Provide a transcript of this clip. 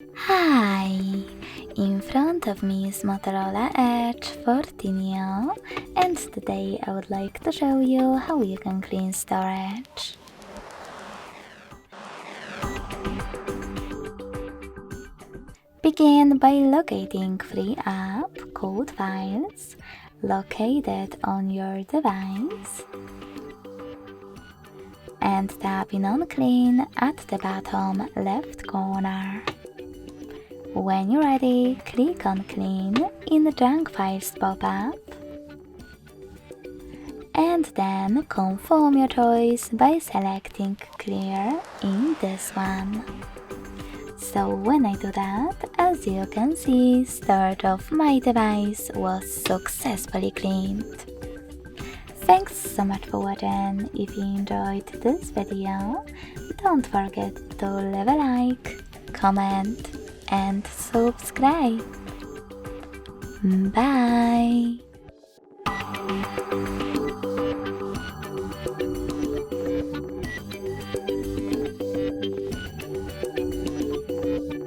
Hi! In front of me is Motorola Edge 14 Neo, and today I would like to show you how you can clean storage. Begin by locating free app code files located on your device and tapping on Clean at the bottom left corner. When you're ready, click on Clean in the Junk Files pop-up and then confirm your choice by selecting Clear in this one. So when I do that, as you can see, storage of my device was successfully cleaned. Thanks so much for watching. If you enjoyed this video, don't forget to leave a like, comment and subscribe. Bye!